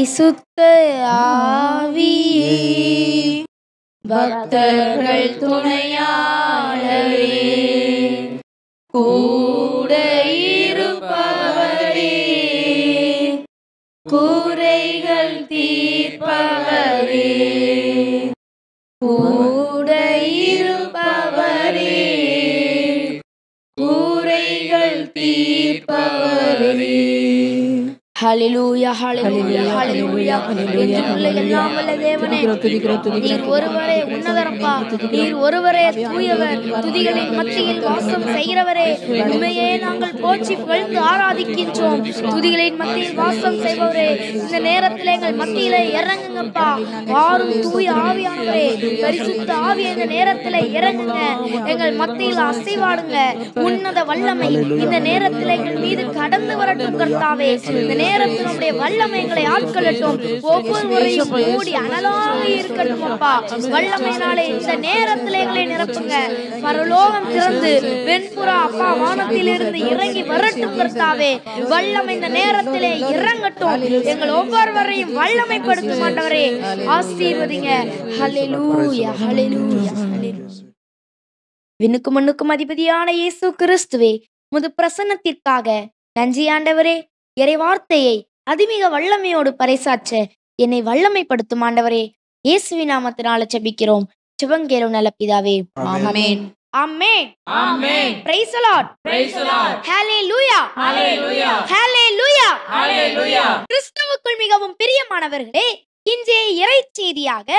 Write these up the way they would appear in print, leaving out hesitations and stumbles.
பரிசுத்த ஆவியே, பக்தர்கள் துணையாளரே, கூட இருப்பவரே, குறைகள் தீர்ப்பவரே, கூட இருப்பவரே, குறைகள் தீர்ப்பவரே. ஹல்லேலூயா ஹல்லேலூயா ஹல்லேலூயா. எல்லாம் வல்ல தேவனே, நீர் ஒருவரே உன்னதரப்பா, நீர் ஒருவரே தூயவர், துதிகளின் மத்தியில் வாசம் செய்கிறவரே, உண்மையே நாங்கள் போற்றி புகழ்ந்து ஆராதிக்கின்றோம். துதிகளின் மத்தியில் வாசம் செய்பவரே, இந்த நேரத்தில் எங்கள் மத்தியிலே இறங்குங்கப்பா. வாரும் தூய ஆவியானவரே, பரிசுத்த ஆவி இந்த நேரத்தில் இறங்குங்க, எங்கள் மத்தியில் அசைவாடுங்க. உன்னத வல்லமை இந்த நேரத்தில் எங்கள் மீது கடந்து வரட்டும் கர்த்தாவே. இந்த நேரத்தில் உம்முடைய வல்லமை எங்களை ஆட்கொள்ளட்டும். ஒவ்வொருவரையும் மூடி அனலாக இருக்கட்டும் அப்பா. வல்லமையினாலே இந்த நேரத்தில் எங்களை நிரப்புங்க. பரலோகம் திறந்து வெண்புறா அப்பா வானத்தில் இருந்து இறங்கி வரட்டும் கர்த்தாவே. வல்லமை இந்த நேரத்திலே இறங்கட்டும். எங்கள் ஒவ்வொருவரையும் வல்லமைப்படுத்தும் ஆண்டவரே, ஆசீர்வதிங்க. ஹல்லேலூயா ஹல்லேலூயா ஹல்லேலூயா. விண்ணுக்கும் மண்ணுக்கும் அதிபதியான இயேசு கிறிஸ்துவே, உமது பிரசன்னத்திற்காக நன்றி ஆண்டவரே. இறை வார்த்தையை அதிமிக வல்லமையோடு பறைசாற்ற என்னை வல்லமைப்படுத்தும் ஆண்டவரே. இயேசுவின் நாமத்தினால ஜெபிக்கிறோம், ஜெபங்கேளும் நல்ல பிதாவே. Amen amen amen. Praise the Lord praise the Lord. Hallelujah hallelujah hallelujah hallelujah. கிறிஸ்துவுக்குள் மிகவும் பிரியமானவர்களே, இன்றைய இறை செய்தியாக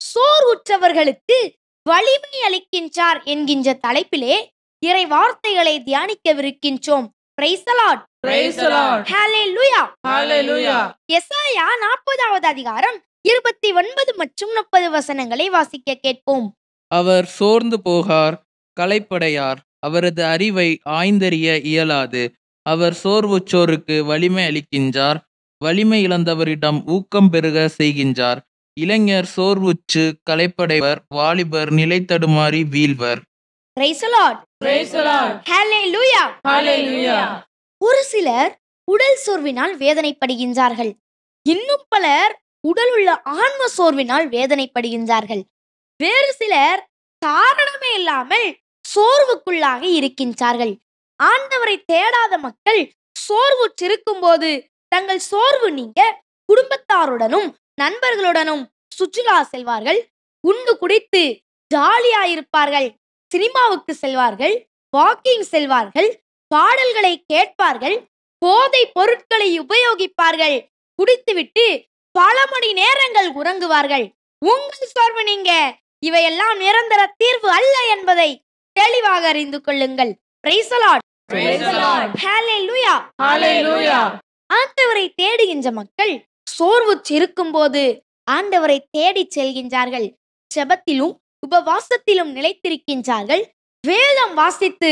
சோர்வுற்றவர்களுக்கு வலிமை அளிக்கின்றார் என்கின்ற தலைப்பிலே இறை வார்த்தைகளை தியானிக்கவிருக்கின்றோம். Praise the Lord praise the Lord. Hallelujah hallelujah. எசாயா 40வது அதிகாரம் 29 மற்றும் 30 வசனங்களை வாசிக்க கேட்போம். அவர் சோர்ந்து போகார், களைப்படையார், அவரது அறிவை ஆய்ந்தறிய இயலாது. அவர் சோர்வுற்றோருக்கு வலிமை அளிக்கின்றார், வலிமை இழந்தவரிடம் ஊக்கம் பெருக செய்கின்றார். இளைஞர் சோர்வுற்று களைப்படைவர், வாலிபர் நிலை தடுமாறி வீழ்வர். Praise the Lord praise the Lord. Hallelujah hallelujah. ஒரு சிலர் உடல் சோர்வினால் வேதனைப்படுகின்றார்கள், இன்னும் பலர் உடல் உள்ள ஆன்ம சோர்வினால் வேதனைப்படுகின்றார்கள். வேறு சிலர் காரணமே இல்லாமல் சோர்வுக்குள்ளாக இருக்கின்றார்கள். ஆண்டவரை தேடாத மக்கள் சோர்வுற்றிருக்கும் போது தங்கள் சோர்வு நீங்க குடும்பத்தாருடனும் நண்பர்களுடனும் சுற்றுலா செல்வார்கள், உண்டு குடித்து ஜாலியாயிருப்பார்கள், சினிமாவுக்கு செல்வார்கள், வாக்கிங் செல்வார்கள், பாடல்களை கேட்பார்கள், போதை பொருட்களை உபயோகிப்பார்கள், குடித்துவிட்டு பல மணி நேரங்கள் உறங்குவார்கள். உங்கள் சோர்வு நீங்க இவையெல்லாம் நிரந்தர தீர்வு அல்ல என்பதை தெளிவாக அறிந்து கொள்ளுங்கள். Praise the Lord praise the Lord. Hallelujah hallelujah. ஆண்டவரை தேடுகின்ற மக்கள் சோர்வுற்று இருக்கும்போது ஆண்டவரை தேடி செல்கின்றார்கள். ஜெபத்திலும் உபவாசத்திலும் நிலைத்திருக்கின்றார்கள். வேதம் வாசித்து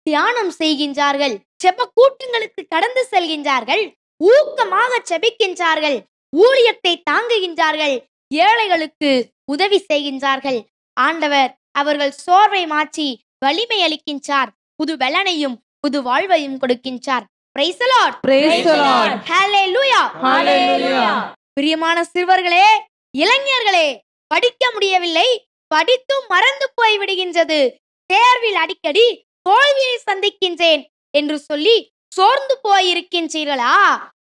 தியானம் செய்கின்றார்கள். ஜெப கூட்டங்களுக்கு கடந்து செல்கின்றார்கள். ஊக்கமாக ஜெபிக்கின்றார்கள். ஊழியத்தை தாங்குகின்றார்கள். ஏழைகளுக்கு உதவி செய்கின்றார்கள். ஆண்டவர் அவர்கள் சோர்வை மாற்றி வலிமை அளிக்கின்றார். புது பலனையும் புது வாழ்வையும் கொடுக்கின்றார். Praise the Lord praise the Lord. Hallelujah hallelujah. பிரியமான சிறுவர்களே, இளைஞர்களே, படிக்க முடியவில்லை, படித்தும் மறந்து போய் விடுகின்றது, தேர்வில் அடிக்கடி தோல்வியை சந்திக்கின்றேன் என்று சொல்லி சோர்ந்து போயிருக்கின்றீர்களா?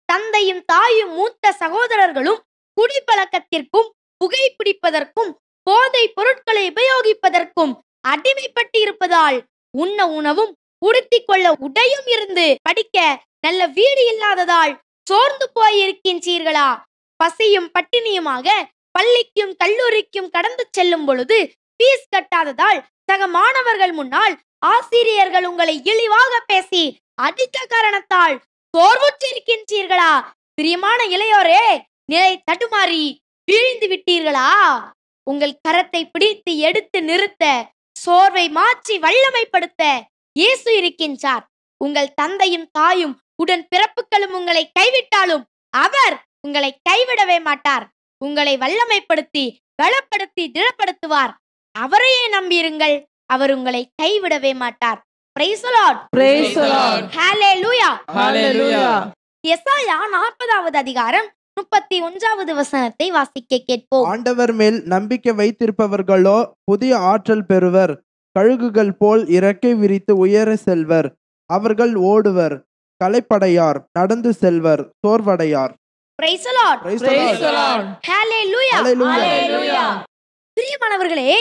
தந்தையும் தாயும் மூத்த சகோதரர்களும் குடிப்பழக்கத்திற்கும் புகைப்பிடிப்பதற்கும் போதை பொருட்களை உபயோகிப்பதற்கும் அடிமைப்பட்டு இருப்பதால் உண்ண உணவும் உடுத்திக் கொள்ள உடையும் இருந்து படிக்க நல்ல வீடு இல்லாததால் சோர்ந்து போயிருக்கின்றீர்களா? பசியும் பட்டினியுமாக பள்ளிக்கும் கல்லூரிக்கும் கடந்து செல்லும் பொழுது ஃபீஸ் கட்டாததால் சக மாணவர்கள் முன்னால் ஆசிரியர்கள் உங்களை இழிவாக பேசி அடித்த காரணத்தால் சோர்வுற்றிருக்கின்றீர்களா? பிரியமான இளையோரே, நிலை தடுமாறி வீழ்ந்து விட்டீர்களா? உங்கள் கரத்தை பிடித்து எடுத்து நிறுத்த, சோர்வை மாற்றி வல்லமைப்படுத்த இயேசு இருக்கின்றார். உங்கள் தந்தையும் தாயும் உடன் பிறப்புகளும் உங்களை கைவிட்டாலும் அவர் உங்களை கைவிடவே மாட்டார். உங்களை வல்லமைப்படுத்தி பலப்படுத்தி திடப்படுத்துவார். அவரையே நம்பியிருங்கள், அவர் உங்களை கைவிடவே மாட்டார். Praise the Lord praise the Lord. Hallelujah hallelujah. எசாயா 40வது அதிகாரம் 31வது வசனத்தை வாசிக்க கேட்போம். ஆண்டவர் மேல் நம்பிக்கை வைத்திருப்பவர்களோ புதிய ஆற்றல் பெறுவர். கழுகுகள் போல் இறக்கை விரித்து உயர செல்வர். அவர்கள் ஓடுவர், களைப்படையார், நடந்து செல்வர், சோர்வடையார். Praise the Lord. Praise the Lord. Hallelujah. Hallelujah. பிரியமானவர்களே,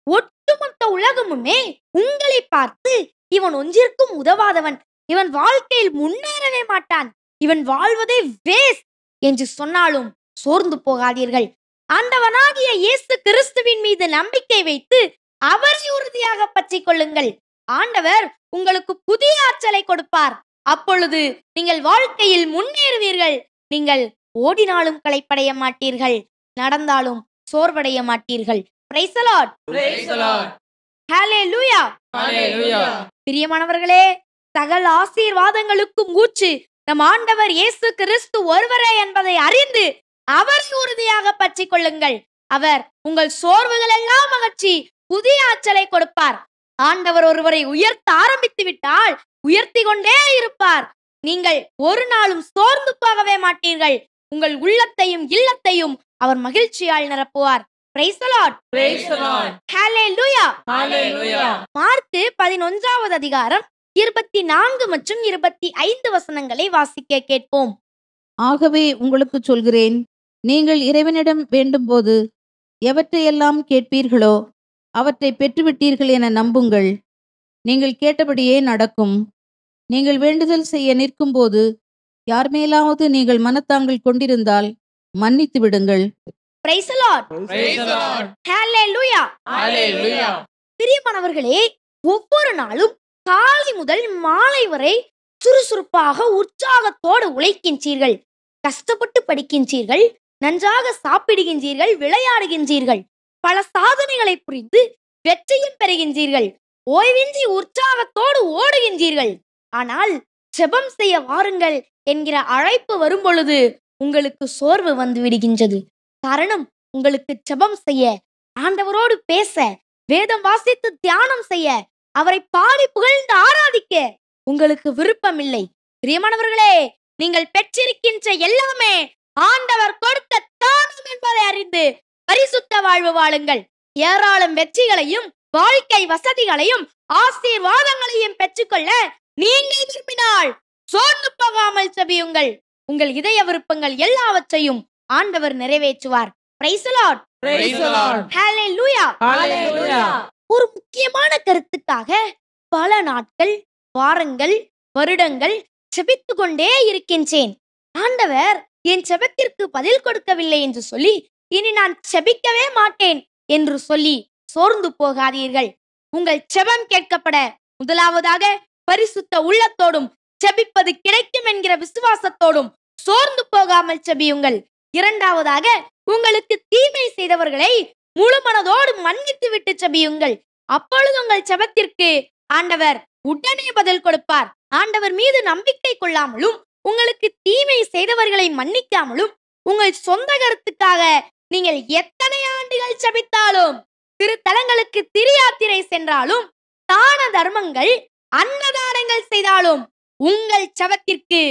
ஒட்டுமொத்த உலகமுமே உங்களை பார்த்து இவன் ஒன்றிற்கும் உதவாதவன், இவன் வாழ்க்கையில் முன்னேறவே மாட்டான், இவன் வாழ்வதே வேஸ்ட் என்று சொன்னாலும் சோர்ந்து போகாதீர்கள். ஆண்டவனாகிய இயேசு கிறிஸ்துவின் மீது நம்பிக்கை வைத்து அவரை உறுதியாக பற்றிக் கொள்ளுங்கள். ஆண்டவர் உங்களுக்கு புதிய ஆற்றலை கொடுப்பார். அப்பொழுது நீங்கள் வாழ்க்கையில் முன்னேறுவீர்கள். நீங்கள் ஓடினாலும் களைப்படைய மாட்டீர்கள், நடந்தாலும் சோர்வடைய மாட்டீர்கள். Praise the Lord. Praise the Lord. Hallelujah. Hallelujah. பிரியமானவர்களே, சகல ஆசீர்வாதங்களுக்கும் ஊற்று நம் ஆண்டவர் இயேசு கிறிஸ்து ஒருவரே என்பதை அறிந்து அவரை உறுதியாக பற்றிக் கொள்ளுங்கள். அவர் உங்கள் சோர்வுகள் எல்லாம் அகற்றி புதிய ஆற்றலை கொடுப்பார். ஆண்டவர் ஒருவரை உயர்த்த ஆரம்பித்து விட்டால் உயர்த்தி கொண்டே இருப்பார். நீங்கள் ஒரு நாளும் சோர்ந்து போகவே மாட்டீர்கள். உங்கள் உள்ளத்தையும் இல்லத்தையும் அவர் மகிழ்ச்சியால் நிரப்புவார். Praise the Lord. Praise the Lord. Hallelujah. Hallelujah. மார்க்கு 11வது அதிகாரம் 24 மற்றும் 25 வசனங்களை வாசிக்க கேட்போம். ஆகவே உங்களுக்கு சொல்கிறேன், நீங்கள் இறைவனிடம் வேண்டும்போது எவற்றையெல்லாம் கேட்பீர்களோ அவற்றை பெற்றுவிட்டீர்கள் என நம்புங்கள். நீங்கள் கேட்டபடியே நடக்கும். நீங்கள் வேண்டுதல் செய்ய நிற்கும்போது யார் மேலாவது நீங்கள் மனத்தாங்கள் கொண்டிருந்தால் மன்னித்து விடுங்கள். Praise the Lord. Praise the Lord. Hallelujah. Hallelujah. பிரியமானவர்களே, ஒவ்வொரு நாளும் காலை முதல் மாலை வரை சுறுசுறுப்பாக உற்சாகத்தோடு உழைக்கின்றீர்கள், கஷ்டப்பட்டு படிக்கின்றீர்கள், நன்றாக சாப்பிடுகின்றீர்கள், விளையாடுகின்றீர்கள், பல சாதனைகளை புரிந்து வெற்றியும் பெறுகின்றீர்கள், ஓய்வின்றி உற்சாகத்தோடு ஓடுகின்றீர்கள். ஆனால் ஜெபம் செய்ய வாருங்கள் என்கிற அழைப்பு வரும் பொழுது உங்களுக்கு சோர்வு வந்து விடுகின்றது. காரணம், உங்களுக்கு ஜெபம் செய்ய, ஆண்டவரோடு பேச, வேதம் வாசித்து தியானம் செய்ய, அவரை பாடி புகழ்ந்து ஆராதிக்க உங்களுக்கு விருப்பம் இல்லை. பிரியமானவர்களே, நீங்கள் பெற்றிருக்கின்ற எல்லாமே ஆண்டவர் கொடுத்த தானம் என்பதை அறிந்து பரிசுத்த வாழ்வு வாழுங்கள். ஏராளம் வெற்றிகளையும் வாழ்க்கை வசதிகளையும் ஆசீர்வாதங்களையும் பெற்றுக்கொள்ள நீங்கள் விரும்பினால் சோர்ந்து போகாமல் செபியுங்கள். உங்கள் இதய விருப்பங்கள் எல்லாவற்றையும் ஆண்டவர் நிறைவேற்றுவார். Praise the Lord. Praise the Lord. Hallelujah. Hallelujah. ஒரு முக்கியமான கருத்துக்காக பல நாட்கள், வாரங்கள், வருடங்கள் செபித்து கொண்டே இருக்கின்றேன். ஆண்டவர் என் செபத்திற்கு பதில் கொடுக்கவில்லை என்று சொல்லி இனி நான் செபிக்கவே மாட்டேன் என்று சொல்லி சோர்ந்து போகாதீர்கள். உங்கள் செபம் கேட்கப்பட முதலாவதாக பரிசுத்த உள்ளத்தோடும் செபிப்பது கிடைக்கும் என்கிற விசுவாசத்தோடும் சோர்ந்து போகாமல் செபியுங்கள். இரண்டாவதாக உங்களுக்கு தீமை செய்தவர்களை முழு மனதோடு மன்னித்து விட்டு செபியுங்கள். அப்பொழுது உங்கள் செபத்திற்கு ஆண்டவர் உடனே பதில் கொடுப்பார். ஆண்டவர் மீது நம்பிக்கை கொள்ளாமலும் உங்களுக்கு தீமை செய்தவர்களை மன்னிக்காமலும் உங்கள் சொந்த கருத்துக்காக நீங்கள் எத்தனை ஆண்டுகள் செபித்தாலும், திருத்தலங்களுக்கு திரியாத்திரை சென்றாலும், தான தர்மங்கள் அன்னதானங்கள் செய்தாலும் உங்கள் செபத்திற்கு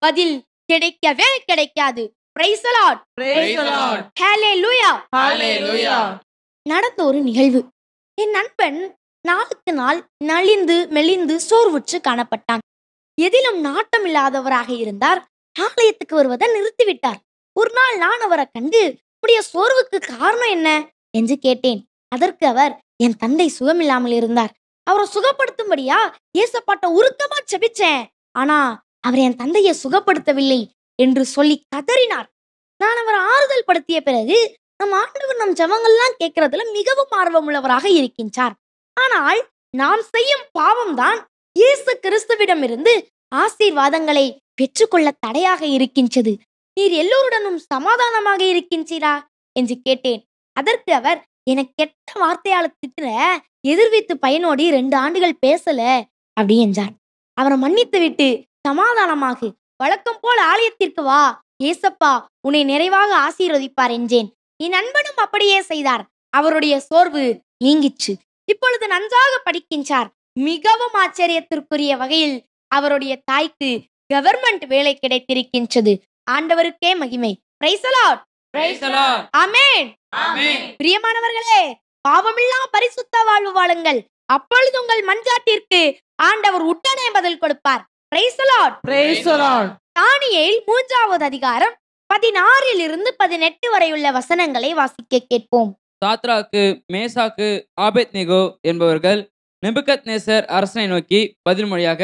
பதில் கிடைக்கவே கிடைக்காது. Praise the Lord. Praise the Lord. Hallelujah. Hallelujah. நடந்த ஒரு நிகழ்வு. என் நண்பன் நாளுக்கு நாள் நலிந்து மெலிந்து சோர்வுற்று காணப்பட்டான். எதிலும் நாட்டமில்லாதவராக இருந்தார். ஆலயத்துக்கு வருவதை நிறுத்திவிட்டார். ஒரு நாள் நான் அவரை கண்டு, உடைய சோர்வுக்கு காரணம் என்ன என்று கேட்டேன். அதற்கு அவர், என் தந்தை சுகமில்லாமல் இருந்தார், அவரை சுகப்படுத்தும்படியா ஏசப்பாட்ட உருக்கமா செபிச்சேன், ஆனா அவர் என் தந்தையை சுகப்படுத்தவில்லை என்று சொல்லி கதறினார். நான் அவரை ஆறுதல் படுத்திய பிறகு, நம் ஆண்டவர் நம் ஜெபங்கள்லாம் கேட்கறதுல மிகவும் ஆர்வமுள்ளவராக இருக்கின்றார். ஆனால் நாம் செய்யும் பாவம்தான் இயேசு கிறிஸ்துவிடம் இருந்து ஆசீர்வாதங்களை பெற்றுக்கொள்ள தடையாக இருக்கின்றது. நீர் எல்லோருடனும் சமாதானமாக இருக்கின்றீரா என்று கேட்டேன். அதற்கு அவர், எனக்கு கெட்ட வார்த்தையால திட்டுற எதிர்வித்து பையனோடி 2 ஆண்டுகள் பேசல அப்படி என்றார். அவரை மன்னித்து விட்டு சமாதானமாக வழக்கம் போல் ஆலயத்திற்கு வா, ஏசப்பா உன்னை நிறைவாக ஆசீர்வதிப்பார் என்றேன். என் நண்பனும் அப்படியே செய்தார். அவருடைய சோர்வு நீங்கிற்று. இப்பொழுது நன்றாக படிக்கின்றார். மிகவும் ஆச்சரியத்திற்குரிய வகையில் அவருடைய தாய்க்கு கவர்மெண்ட் வேலை கிடைத்திருக்கின்றது. ஆண்டவருக்கே மகிமை. Price the lord. Praise the Lord. Amen. Amen. பிரியமானவர்களே, பாவமில்லா பரிசுத்த வாழ்வு வாழுங்கள். அப்பொழுது உங்கள் மன்றாட்டிற்கு ஆண்டவர் உடனே பதில் கொடுப்பார். Price the lord. Praise the Lord. தானியேல் 3வது அதிகாரம் 16 - 18 வரையுள்ள வசனங்களை வாசிக்க கேட்போம். சாத்ராக்கு, மேசாக்கு, ஆபேத்நேகோ என்பவர்கள் நெபுகத்நேசர் அரசனை நோக்கி பதில்மொழியாக,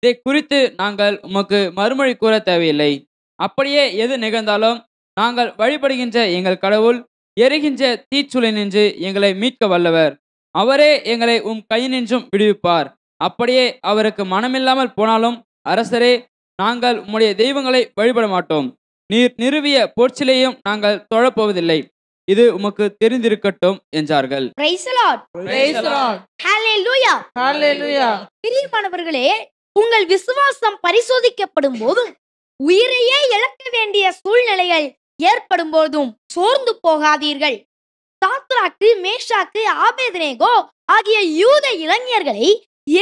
இதை குறித்து நாங்கள் உமக்கு மறுமொழி கூற தேவையில்லை. அப்படியே எது நிகழ்ந்தாலும் நாங்கள் வழிபடுகின்ற எங்கள் கடவுள் எரிகின்ற தீச்சுளை நின்று எங்களை மீட்க வல்லவர். அவரே எங்களை கையினின்றும் விடுவிப்பார். அப்படியே அவருக்கு மனமில்லாமல் போனாலும் அரசரே, நாங்கள் உம்முடைய தெய்வங்களை வழிபட மாட்டோம். நீர் நிறுவிய பொற்சிலையும் நாங்கள் தொழப்போவதில்லை. இது உமக்கு தெரிந்திருக்கட்டும் என்றார்கள். Price the lord. Praise the Lord. ஹalleluya. Hallelujah. பிரியமானவர்களே, உங்கள் விசுவாசம் பரிசோதிக்கப்படும் போதும் உயிரையே இழக்க வேண்டிய சூழ்நிலைகள் ஏற்படும் போதும் சோர்ந்து போகாதீர்கள். சாத்ராக்கு, மேஷாக்கு, ஆபேத்நேகோ ஆகிய யூத இளைஞர்களை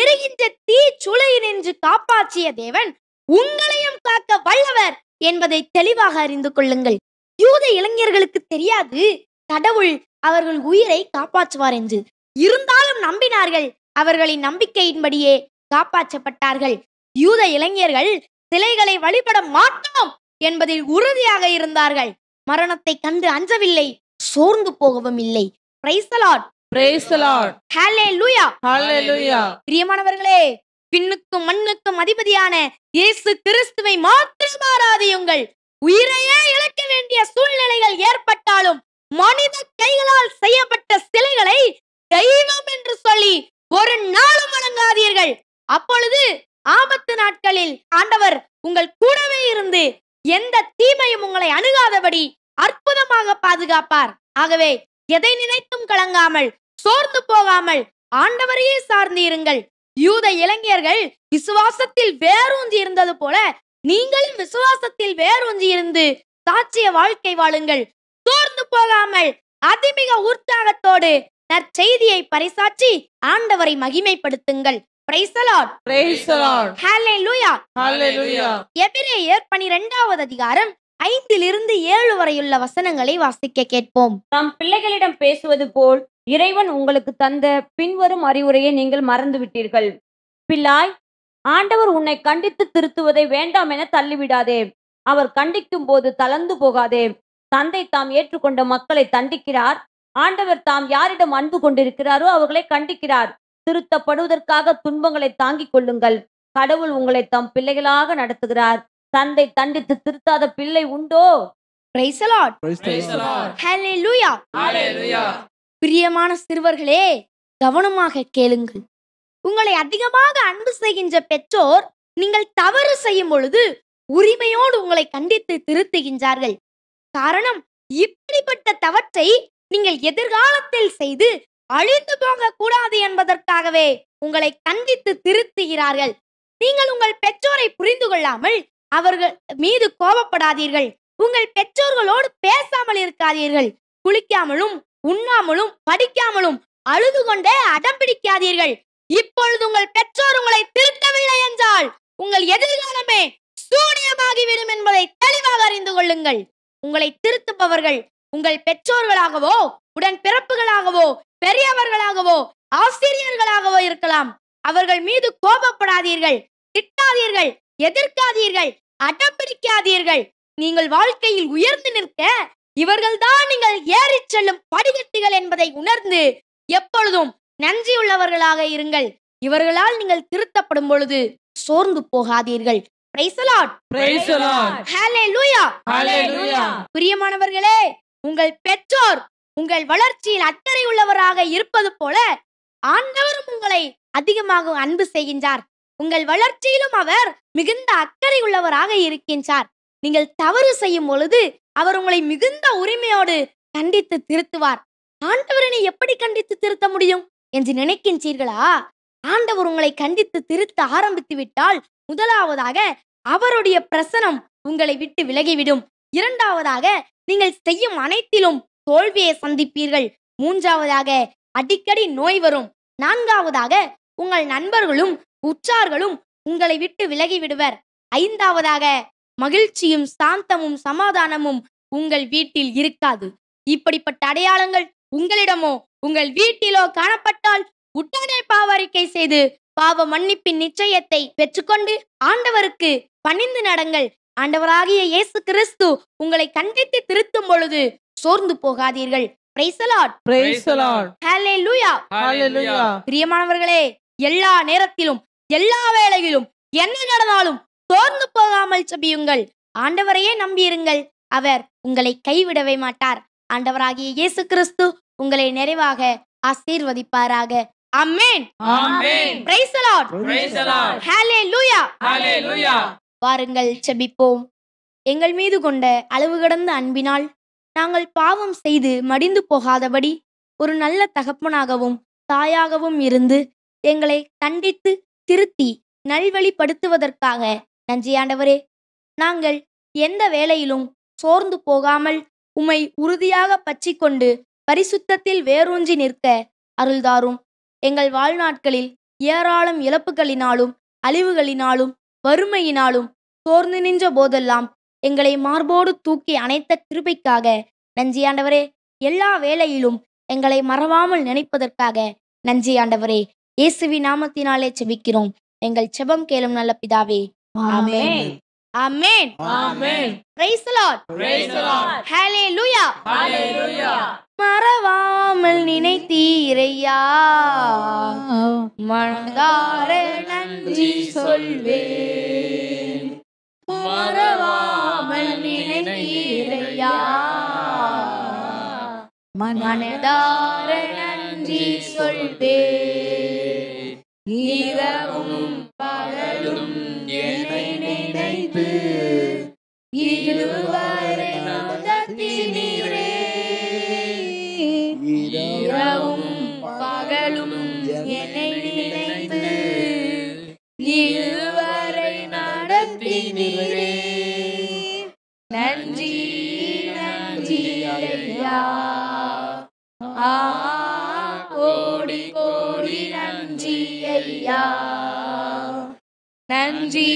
எரிகின்ற தீ சுளையினின்று காப்பாற்றிய தேவன் உங்களையும் காக்க வல்லவர் என்பதை தெளிவாக அறிந்து கொள்ளுங்கள். யூத இளைஞர்களுக்கு தெரியாது கடவுள் அவர்கள் உயிரை காப்பாற்றுவார் என்று. இருந்தாலும் நம்பினார்கள். அவர்களின் நம்பிக்கையின்படியே காப்பாற்றப்பட்டார்கள். யூத இளைஞர்கள் சிலைகளை வழிபட மாட்டோம் என்பதில் உறுதியாக இருந்தார்கள். மரணத்தை கண்டு அஞ்சவில்லை, சோர்ந்து போகவும் இல்லை. Price the lord. Praise the Lord. ஹalleluya. Hallelujah. பிரியமானவர்களே, பின்னுக்கும் மண்ணுக்கும் அதிபதியான இயேசு கிறிஸ்துவை மாத்திரம் ஆராதியுங்கள். உயிரையே இழக்க வேண்டிய சூழ்நிலைகள் ஏற்பட்டாலும் மனித கைகளால் செய்யப்பட்ட சிலைகளை தெய்வம் என்று சொல்லி ஒரு நாளும் வணங்காதீர்கள். அப்பொழுது ஆபத்து நாட்களில் ஆண்டவர் உங்கள் கூடவே இருந்து எந்த தீமையும் உங்களை அணுகாதபடி அற்புதமாக பாதுகாப்பார். ஆகவே எதை நினைத்தும் கலங்காமல், சோர்ந்து போகாமல் ஆண்டவரையே சார்ந்து இருங்கள். யூத இளைஞர்கள் விசுவாசத்தில் வேரூன்றி இருந்தது போல நீங்களும் விசுவாசத்தில் வேரூன்றி இருந்து சாட்சிய வாழ்க்கை வாழுங்கள். சோர்ந்து போகாமல் அதிமிக உற்சாகத்தோடு நற்செய்தியை பறைசாற்றி ஆண்டவரை மகிமைப்படுத்துங்கள். Praise the lord. Praise the Lord. ஹalleluya. Hallelujah. எபிரேயர் 12வது அதிகாரம் 5 - 7 வரையுள்ள வசனங்களை வாசிக்க கேட்போம். தாம் பிள்ளைகளிடம் பேசுவது போல் இறைவன் உங்களுக்கு தந்த பின்வரும் அறிவுரையை நீங்கள் மறந்து விட்டீர்கள். பிள்ளாய், ஆண்டவர் உன்னை கண்டித்து திருத்துவதை வேண்டாம் என தள்ளிவிடாதே. அவர் கண்டிக்கும் போது தளர்ந்து போகாதே. தந்தை தாம் ஏற்றுக்கொண்ட மக்களை தண்டிக்கிறார். ஆண்டவர் தாம் யாரிடம் அன்பு கொண்டிருக்கிறாரோ அவர்களை கண்டிக்கிறார். திருத்தப்படுவதற்காக துன்பங்களை தாங்கிக் கொள்ளுங்கள். கடவுள் உங்களை தம் பிள்ளைகளாக நடத்துகிறார். தந்தை தண்டித்து திருத்தாத பிள்ளை உண்டோ? Price the lord. Praise the Lord. ஹalleluya. Hallelujah. பிரியமான சிறுவர்களே, கவனமாக கேளுங்கள். உங்களை அதிகமாக அன்பு செய்கின்ற பெற்றோர் நீங்கள் தவறு செய்யும் பொழுது உரிமையோடு உங்களை கண்டித்து திருத்துகின்றார்கள். காரணம், இப்படிப்பட்ட தவற்றை நீங்கள் எதிர்காலத்தில் செய்து அழிந்து போக கூடாது என்பதற்காகவே உங்களை கண்டித்து திருத்துகிறார்கள். நீங்கள் உங்கள் பெற்றோரை புரிந்து கொள்ளாமல் அவர்கள் மீது கோபப்படாதீர்கள். உங்கள் பெற்றோர்களோடு பேசாமல் இருக்காதீர்கள். குளிக்காமலும் உண்ணாமலும் படிக்காமலும் அழுது கொண்டே அடம் பிடிக்காதீர்கள். இப்பொழுது உங்கள் பெற்றோர் உங்களை திருத்தவில்லை என்றால் உங்கள் எதிர்காலமே சூனியமாகிவிடும் என்பதை தெளிவாக அறிந்து கொள்ளுங்கள். உங்களை திருத்துபவர்கள் உங்கள் பெற்றோர்களாகவோ, உடன் பிறப்புகளாகவோ, பெரியவர்களாகவோ, ஆசிரியர்களாகவோ இருக்கலாம். அவர்கள் மீது கோபப்படாதீர்கள், திட்டாதீர்கள், எதிர்க்காதீர்கள், அடம் பிடிக்காதீர்கள். நீங்கள் வாழ்க்கையில் உயர்ந்து நிற்க இவர்கள்தான் நீங்கள் ஏறி செல்லும் படிக்கட்டுகள் என்பதை உணர்ந்து எப்பொழுதும் நன்றியுள்ளவர்களாக இருங்கள். இவர்களால் நீங்கள் திருத்தப்படும் பொழுது சோர்ந்து போகாதீர்கள். Praise the lord. Praise the Lord. ஹalleluya. Hallelujah. பிரியமானவர்களே, உங்கள் பெற்றோர் உங்கள் வளர்ச்சியில் அக்கறை உள்ளவராக இருப்பது போல ஆண்டவரும் உங்களை அதிகமாக அன்பு செய்கின்றார். உங்கள் வளர்ச்சியிலும் அவர் மிகுந்த அக்கறை உள்ளவராக இருக்கின்றார். நீங்கள் தவறு செய்யும் பொழுது அவர் உங்களை மிகுந்த உரிமையோடு கண்டித்து திருத்துவார். ஆண்டவரனை எப்படி கண்டித்து திருத்த முடியும் என்று நினைக்கின்றீர்களா? ஆண்டவர் உங்களை கண்டித்து திருத்த ஆரம்பித்து விட்டால் முதலாவதாக அவருடைய பிரசனம் உங்களை விட்டு விலகிவிடும். இரண்டாவதாக நீங்கள் செய்யும் அனைத்திலும் தோல்வியை சந்திப்பீர்கள். மூன்றாவதாக அடிக்கடி நோய் வரும். நான்காவதாக உங்கள் நண்பர்களும் உற்றார்களும் உங்களை விட்டு விலகி விடுவர். ஐந்தாவதாக மகிழ்ச்சியும் சாந்தமும் சமாதானமும் உங்கள் வீட்டில் இருக்காது. இப்படிப்பட்ட அடையாளங்கள் உங்களிடமோ உங்கள் வீட்டிலோ காணப்பட்டால் உடனே பாவ அறிக்கை செய்து பாவ மன்னிப்பின் நிச்சயத்தை பெற்றுக்கொண்டு ஆண்டவருக்கு பணிந்து நடங்கள். ஆண்டவராகிய இயேசு கிறிஸ்து உங்களை கண்டித்து திருத்தும் பொழுது சோர்ந்து போகாதீர்கள். Praise the Lord. Praise the Lord. Hallelujah. Hallelujah. பிரியமானவர்களே, எல்லா நேரத்திலும் எல்லா வேளையிலும் என்ன நடந்தாலும் சோர்ந்து போகாமல் ஜெபியுங்கள். ஆண்டவரையே நம்பியிருங்கள். அவர் உங்களை கைவிடவே மாட்டார். ஆண்டவராகிய இயேசு கிறிஸ்து உங்களை நிறைவாக ஆசீர்வதிப்பாராக. ஆமென். Amen. Praise the Lord. Praise the Lord. Hallelujah. Hallelujah. வாருங்கள் ஜெபிப்போம். எங்கள் மீது கொண்ட அளவு கடந்த அன்பினால் நாங்கள் பாவம் செய்து மடிந்து போகாதபடி ஒரு நல்ல தகப்பனாகவும் தாயாகவும் இருந்து எங்களை கண்டித்து திருத்தி நல்வழிப்படுத்துவதற்காக நன்றி ஆண்டவரே. நாங்கள் எந்த வேளையிலும் சோர்ந்து போகாமல் உம்மை உறுதியாக பற்றிக்கொண்டு பரிசுத்தத்தில் வேரூன்றி நிற்க அருள்தாரும். எங்கள் வாழ்நாட்களில் ஏராளம் இழப்புகளினாலும் அழிவுகளினாலும் வறுமையினாலும் சோர்ந்து நின்ற போதெல்லாம் எங்களை மார்போடு தூக்கி அணைத்த கிருபைக்காக நன்றி ஆண்டவரே. எல்லா வேளையிலும் எங்களை மறவாமல் நினைப்பதற்காக நன்றி ஆண்டவரே. இயேசுவின் நாமத்தினாலே ஜெபிக்கிறோம். எங்கள் ஜெபம் கேளும் நல்ல பிதாவே. Amen. Amen. Amen. Praise the Lord. Praise the Lord. Hallelujah. Hallelujah. மறவாமல் நினைத்தீரையா, மனதார நன்றி சொல்வேன். மறவாமல் நினைத்தீரையா, மனதார நன்றி சொல்வேன். இரவும் பகலும் என்னை நினைத்து இதுவரை நடத்தினீரே. இரவும் பகலும் என்னை நினைத்து இதுவரை நடத்தினீரே. நன்றி நன்றி ஐயா, கோடி கோடி நன்றி ஐயா. நன்றி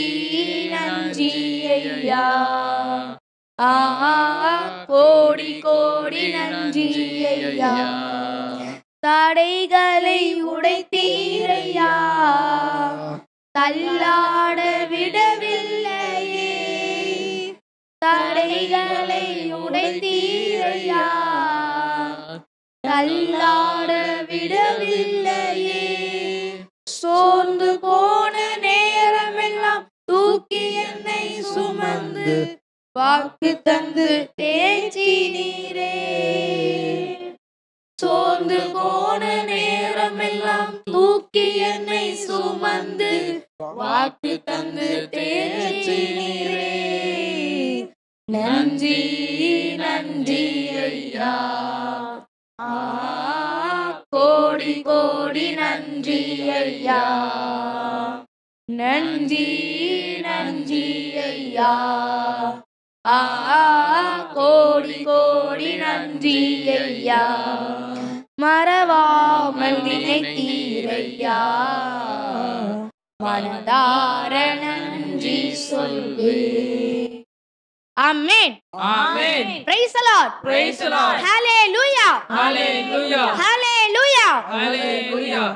நன்றி ஐயா, கோடி கோடி நன்றி ஐயா. தடைகளை உடைத்தீரையா, தள்ளாட விடவில்லையே. தடைகளை உடைத்தீரையா, தள்ளாட விடவில்லையே. சோர்ந்து போன நேரமெல்லாம் தூக்கி என்னை சுமந்து வாக்கு தந்து தேற்றினீரே. சோர்ந்து போன நேரமெல்லாம் தூக்கி என்னை சுமந்து வாக்கு தந்து தேற்றினீரே. நன்றி நன்றி ஐயா, கோடி கோடி நன்றி ஐயா. நன்றி நன்றி ஐயா, கோடி கோடி நன்றி ஐயா. மறவாமல் நினைத்தீரையா, மனதார நன்றி சொல்வேன். Amen. Amen. Praise the Lord. Praise the Lord. Hallelujah. Hallelujah. Hallelujah. Hallelujah.